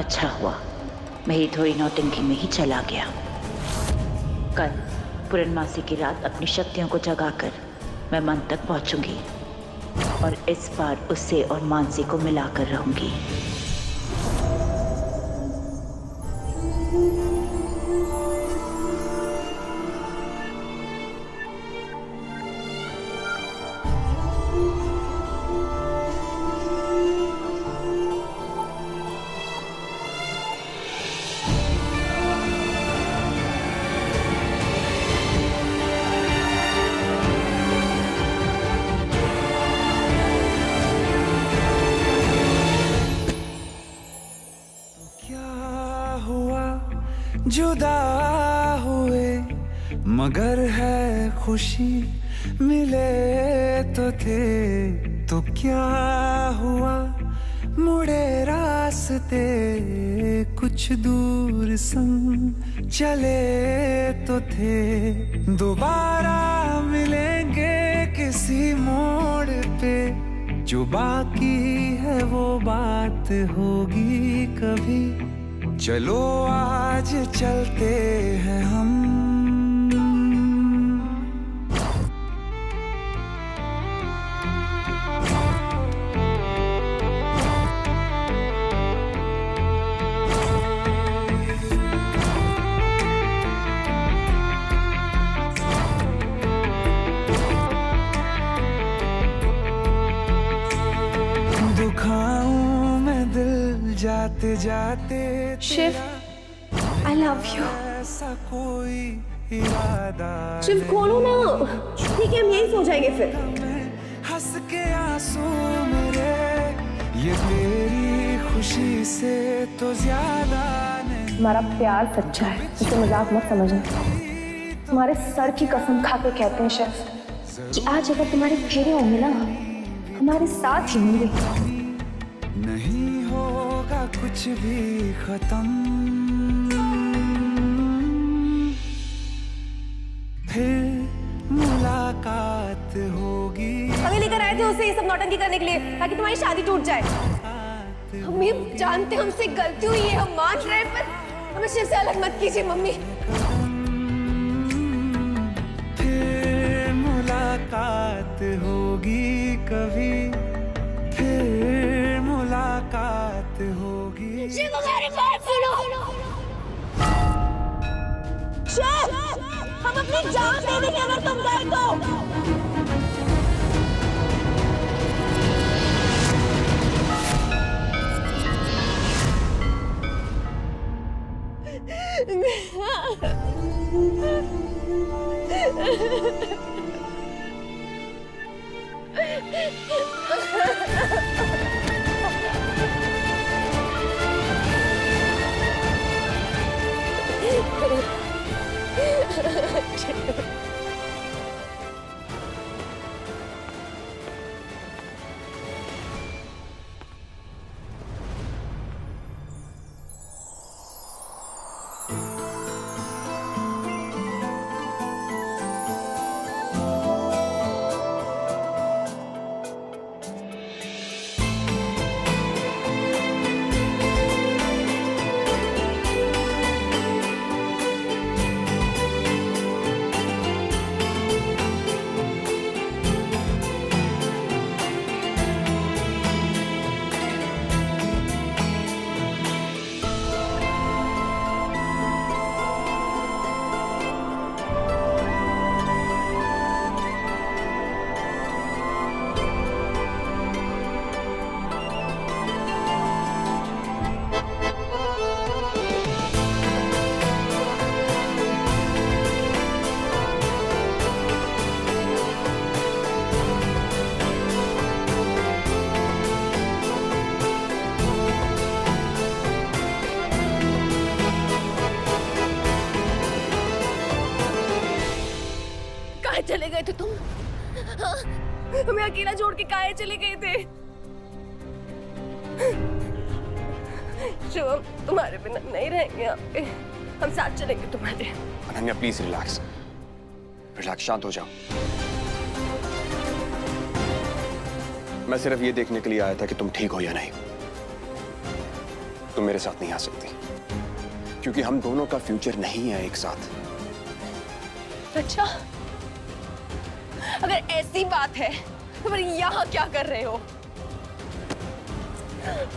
अच्छा हुआ मेरी थोड़ी नौटंकी में ही चला गया। कल पूर्णमासी की रात अपनी शक्तियों को जगाकर मैं मन तक पहुंचूंगी और इस बार उससे और मानसी को मिलाकर रहूंगी। जुदा हुए मगर है खुशी मिले तो थे, तो क्या हुआ मुड़े रास्ते कुछ दूर संग चले तो थे। दोबारा मिलेंगे किसी मोड़ पे, जो बाकी है वो बात होगी कभी। चलो आज चलते हैं हम। दुखाऊं मैं दिल जाते जाते। Shiv, I love you. ऐसा कोई इरादा शिव खोलो ना। ठीक है, हम यहीं सो जाएंगे फिर। हंस के आंसू मेरे ये तेरी खुशी से तो ज्यादा नहीं। हमारा प्यार सच्चा है, इसे मजाक मत समझना। तुम्हारे सर की कसम खा के कहते हैं शिव कि आज अगर तुम्हारे फेरे होंगे ना, हमारे साथ ही होंगे। नहीं होगा कुछ भी खत्म, फिर मुलाकात होगी। हमें लेकर आए थे उसे ये सब नौटंकी करने के लिए, ताकि तुम्हारी शादी टूट जाए। हम ये जानते हमसे गलती हुई है, हम मान रहे हैं, पर हमें शिव से अलग मत कीजिए मम्मी। फिर मुलाकात होगी कभी, फिर मुलाकात होगी। शिव मेरी बात सुनो। शिव, हम अपनी जान दे देंगे अगर तुम गए तो। चले गए थे तुम? हाँ? हमें अकेला छोड़ के काहे चले गए थे? जो हम तुम्हारे बिना नहीं रहेंगे यहाँ पे, हम साथ चलेंगे तुम्हारे। अनन्या प्लीज रिलैक्स, रिलैक्स, शांत हो जाओ। मैं सिर्फ ये देखने के लिए आया था कि तुम ठीक हो या नहीं। तुम मेरे साथ नहीं आ सकती, क्योंकि हम दोनों का फ्यूचर नहीं है एक साथ। अच्छा, अगर ऐसी बात है तो फिर यहाँ क्या कर रहे हो?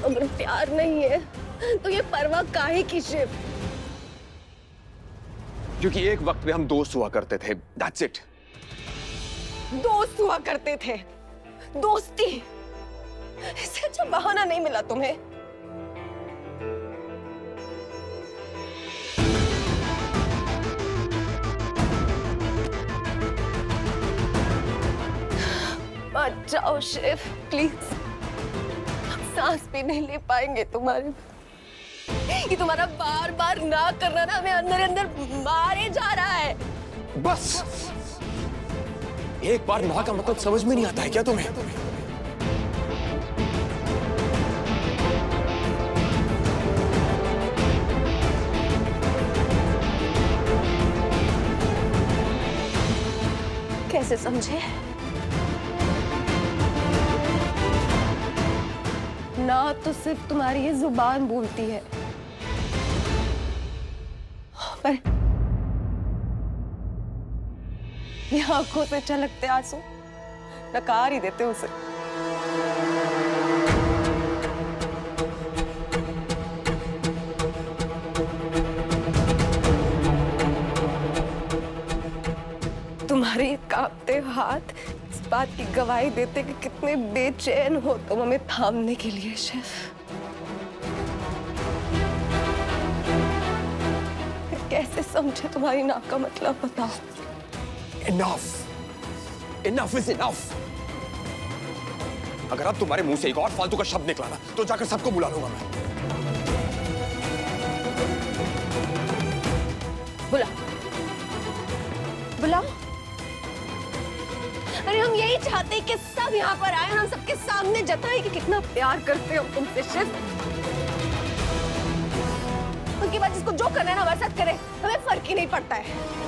अगर प्यार नहीं है तो ये परवाह काहे की शिव? क्योंकि एक वक्त पे हम दोस्त हुआ करते थे, दैट्स इट। दोस्त हुआ करते थे, दोस्ती, इससे अच्छा बहाना नहीं मिला तुम्हें। मत जाओ शिव, प्लीज। सांस भी नहीं ले पाएंगे तुम्हारे। ये तुम्हारा बार बार ना करना ना हमें अंदर अंदर मारे जा रहा है। बस एक बार ना का मतलब समझ में नहीं आता है क्या तुम्हें? कैसे समझे? ना तो सिर्फ तुम्हारी ये जुबान बोलती है, पर ये आंखों से छलकते आंसू नकार ही देते उसे। तुम्हारे कांपते हाथ इस बात की गवाही देते कि कितने बेचैन हो तुम हमें थामने के लिए शिव। कैसे समझे तुम्हारी ना का मतलब, बताओ। Enough! Enough is enough! अगर अब तुम्हारे मुंह से एक और फालतू का शब्द निकला ना तो जाकर सबको बुला लूंगा मैं। बुला बुला। अरे हम यही चाहते हैं कि सब यहाँ पर आए और हम सबके सामने जताएं कि कितना प्यार करते हो तुमसे शिव। उसके बाद जिसको जो करना है ना हमारे साथ करे, हमें फर्क ही नहीं पड़ता है।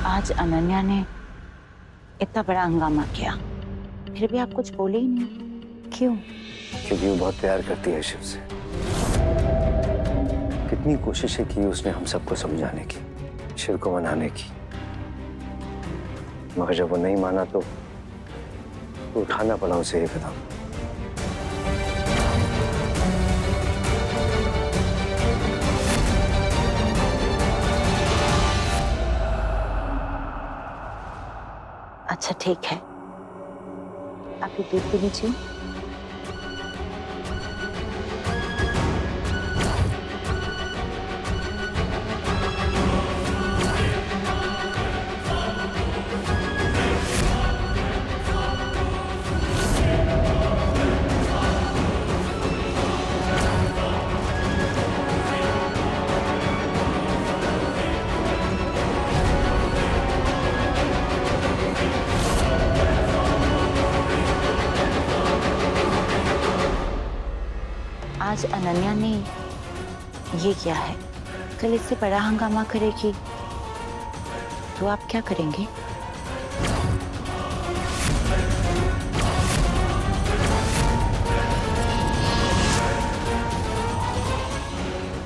आज अनन्या ने इतना बड़ा हंगामा किया, फिर भी आप कुछ बोले ही नहीं, क्यों? क्योंकि वो बहुत प्यार करती है शिव से। कितनी कोशिशें की उसने हम सबको समझाने की, शिव को मनाने की, मगर जब वो नहीं माना तो उठाना पड़ा उसे ये कदम। अच्छा ठीक है, आप ये दूध पी लीजिए। आज अनन्या ने ये किया है, कल इससे बड़ा हंगामा करेगी तो आप क्या करेंगे?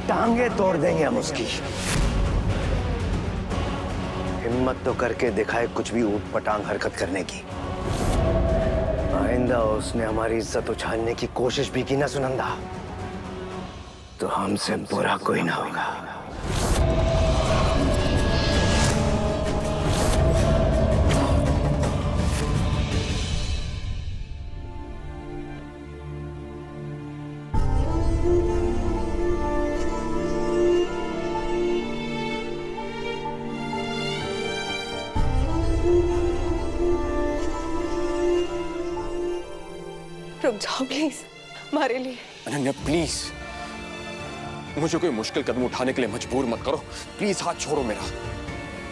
टांगे तोड़ देंगे हम उसकी। हिम्मत तो करके दिखाए कुछ भी ऊट पटांग हरकत करने की। आइंदा उसने हमारी इज्जत उछालने की कोशिश भी की ना सुनंदा, तो हमसे बुरा कोई ना होगा। जाओ प्लीज हमारे लिए। अनन्या प्लीज, मुझे कोई मुश्किल कदम उठाने के लिए मजबूर मत करो। प्लीज हाथ छोड़ो मेरा।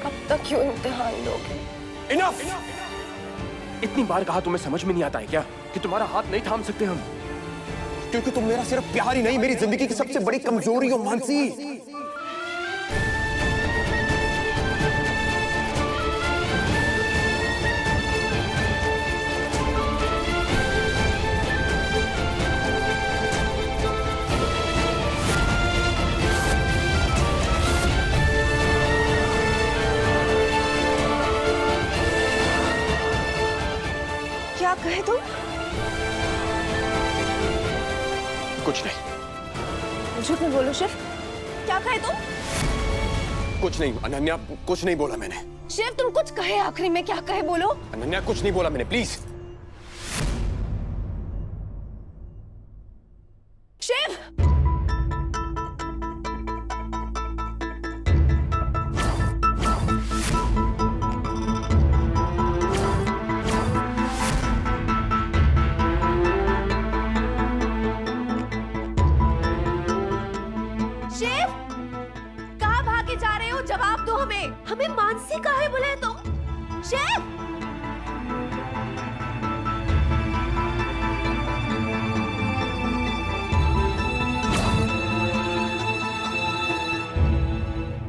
कब तक क्यों इम्तिहान लोगे? इनफ! इतनी बार कहा तुम्हें समझ में नहीं आता है क्या कि तुम्हारा हाथ नहीं थाम सकते हम? क्योंकि तुम मेरा सिर्फ प्यार ही नहीं, मेरी जिंदगी की सबसे बड़ी कमजोरी हो मानसी। क्या कहे तुम? कुछ नहीं। झूठ में बोलो शिव, क्या कहे तुम? कुछ नहीं अनन्या, कुछ नहीं बोला मैंने। शिव तुम कुछ कहे, आखिरी में क्या कहे बोलो। अनन्या कुछ नहीं बोला मैंने, प्लीज। शिव! शिव! कहाँ भागे जा रहे हो? जवाब दो हमें। हमें मानसी काहे बुलाए तुम? शिव!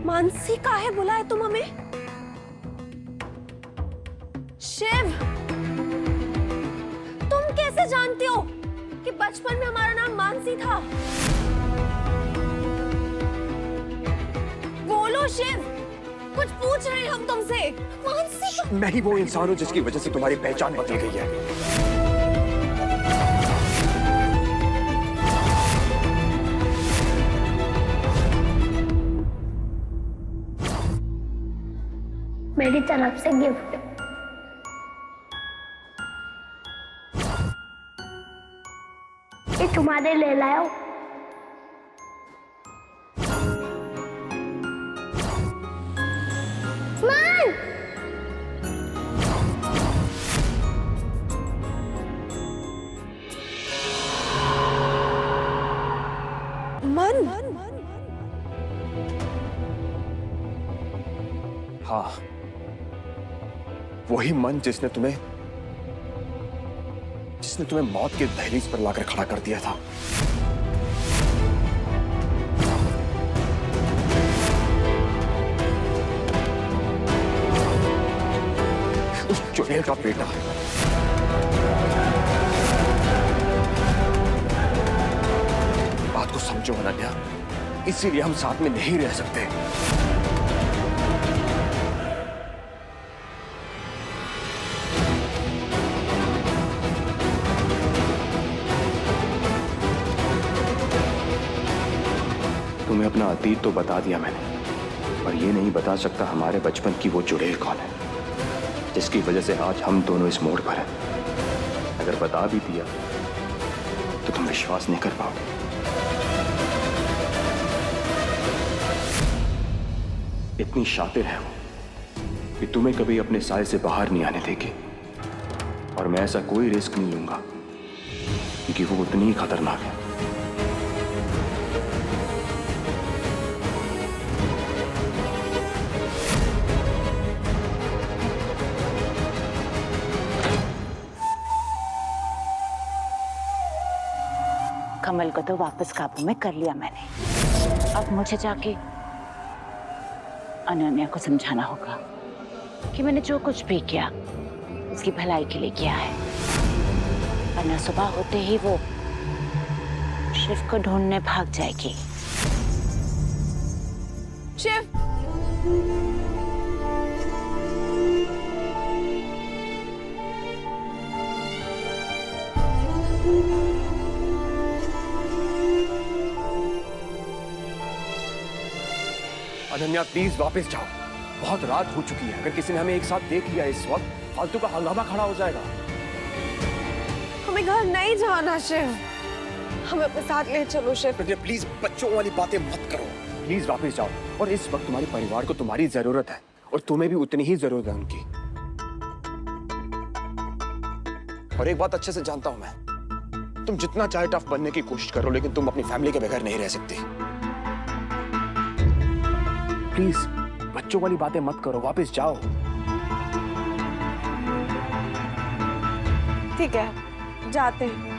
मानसी काहे बुलाए तुम हमें? शिव! तुम कैसे जानते हो कि बचपन में हमारा नाम मानसी था? बोलो शिव, कुछ पूछ रहे हैं हम तुमसे। मानसी का... मैं ही वो इंसान हूं जिसकी वजह से तुम्हारी पहचान बदल गई है। मेरी तरफ से गिफ्ट। ये तुम्हारे ले लाओ। मान! मन? हाँ, वही मन जिसने तुम्हें मौत के दहलीज पर लाकर खड़ा कर दिया था। उस चुड़ैल का बेटा। बात को समझो अनन्या, इसीलिए हम साथ में नहीं रह सकते। तुम्हें अपना अतीत तो बता दिया मैंने, पर यह नहीं बता सकता हमारे बचपन की वो चुड़ैल कौन है जिसकी वजह से आज हम दोनों इस मोड़ पर हैं। अगर बता भी दिया तो तुम विश्वास नहीं कर पाओगे। इतनी शातिर है वो कि तुम्हें कभी अपने साए से बाहर नहीं आने देगी, और मैं ऐसा कोई रिस्क नहीं लूंगा क्योंकि वो उतनी ही खतरनाक है। कमल को तो वापस काबू में कर लिया मैंने। अब मुझे जाके अनन्या को समझाना होगा कि मैंने जो कुछ भी किया उसकी भलाई के लिए किया है, वरना सुबह होते ही वो शिव को ढूंढने भाग जाएगी। शिव! अनन्या प्लीज वापस जाओ, बहुत रात हो चुकी है। अगर किसी ने हमें एक साथ देख लिया इस वक्त, फालतू का हंगामा खड़ा हो जाएगा। हमें घर नहीं जाना शिव, हमें अपने साथ ले चलो शिव। अनन्या प्लीज बच्चों वाली बातें मत करो, प्लीज वापस जाओ। और इस वक्त तुम्हारे परिवार को तुम्हारी जरूरत है, और तुम्हें भी उतनी ही जरूरत है उनकी। और एक बात अच्छे से जानता हूं मैं, तुम जितना चाहे टफ बनने की कोशिश करो, लेकिन तुम अपनी फैमिली के बगैर नहीं रह सकती। प्लीज बच्चों वाली बातें मत करो, वापस जाओ। ठीक है, जाते हैं।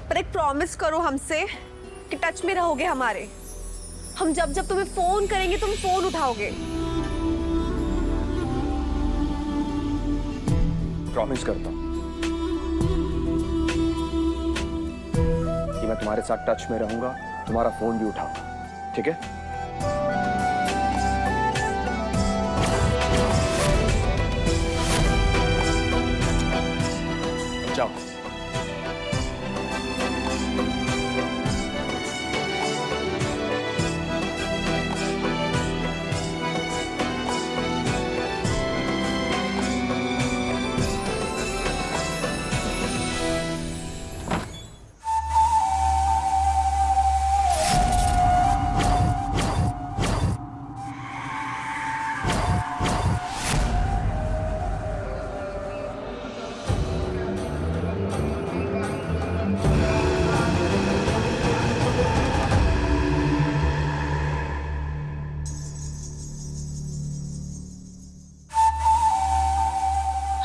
पर एक प्रॉमिस करो हमसे कि टच में रहोगे हमारे। हम जब जब तुम्हें फोन करेंगे तुम फोन उठाओगे। प्रॉमिस करता हूं कि मैं तुम्हारे साथ टच में रहूंगा, तुम्हारा फोन भी उठाऊंगा, ठीक है? जाओ।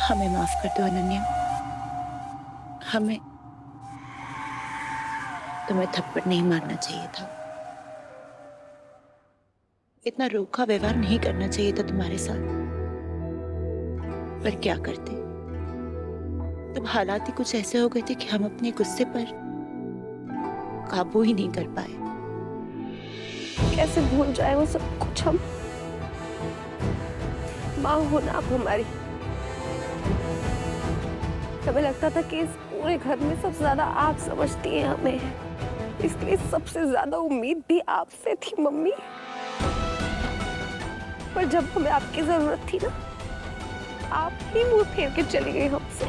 हमें माफ कर दो अनन्या। हमें तुम्हें थप्पड़ नहीं मारना चाहिए था, इतना रूखा व्यवहार नहीं करना चाहिए था तुम्हारे साथ। पर क्या करते, तब हालात ही कुछ ऐसे हो गए थे कि हम अपने गुस्से पर काबू ही नहीं कर पाए। कैसे भूल जाए वो सब कुछ। हम माँ हो ना आप हमारी। हमें लगता था कि इस पूरे घर में सबसे ज्यादा आप समझती हैं हमें, इसलिए सबसे ज्यादा उम्मीद भी आपसे थी मम्मी। पर जब हमें आपकी जरूरत थी ना, आप ही मुंह फेर के चली गई हमसे।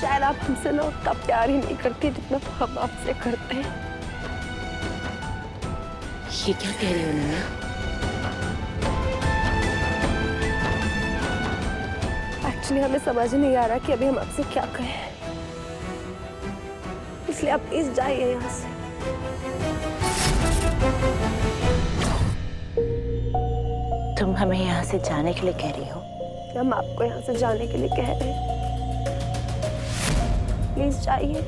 शायद आप हमसे ना उतना प्यार ही नहीं करती जितना हम आपसे करते हैं। ये क्या कह रही हो अनन्या? एक्चुअली हमें समझ नहीं आ रहा कि अभी हम आपसे क्या कहें, इसलिए आप प्लीज जाइए यहाँ से। तुम हमें यहाँ से जाने के लिए कह रही हो? हम आपको यहाँ से जाने के लिए कह रहे हैं, प्लीज जाइए।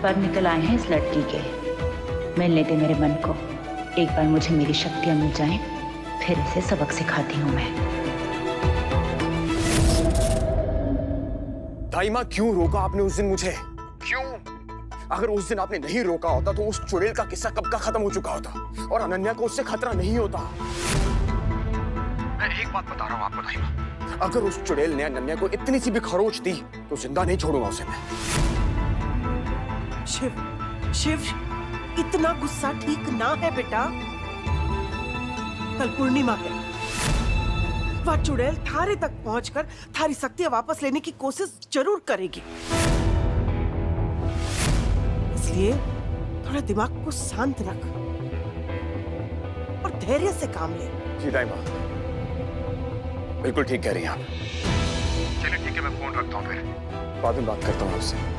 पर निकल आए हैं इस लड़की के। मिलने दे मेरे मन को, एक बार मुझे मेरी शक्तियां मिल जाएं, फिर इसे सबक सिखाती हूं मैं। दाइमा, क्यों रोका आपने उस दिन मुझे? क्यों? अगर उस दिन आपने नहीं रोका होता तो उस चुड़ैल का किस्सा कब का खत्म हो चुका होता और अनन्या को उससे खतरा नहीं होता। मैं एक बात बता रहा हूं आपको दाइमा, अगर उस चुड़ैल ने अनन्या को इतनी सी भी खरोच दी तो जिंदा नहीं छोड़ूंगा उसे मैं। शिव, शिव, इतना गुस्सा ठीक ना है बेटा। कल पूर्णिमा है, वह चुड़ैल थारे तक पहुंचकर थारी शक्तियां वापस लेने की कोशिश जरूर करेगी, इसलिए थोड़ा दिमाग को शांत रख और धैर्य से काम ले। जी दाइमा, बिल्कुल ठीक कह रही हैं आप। चलिए ठीक है, मैं फोन रखता हूँ, फिर बाद में बात करता हूँ आपसे।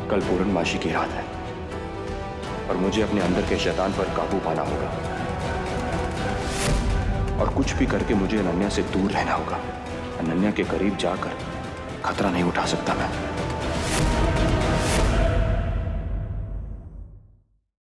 कल पूर्णमासी की रात है और मुझे अपने अंदर के शैतान पर काबू पाना होगा और कुछ भी करके मुझे अनन्या से दूर रहना होगा। अनन्या के करीब जाकर खतरा नहीं उठा सकता मैं।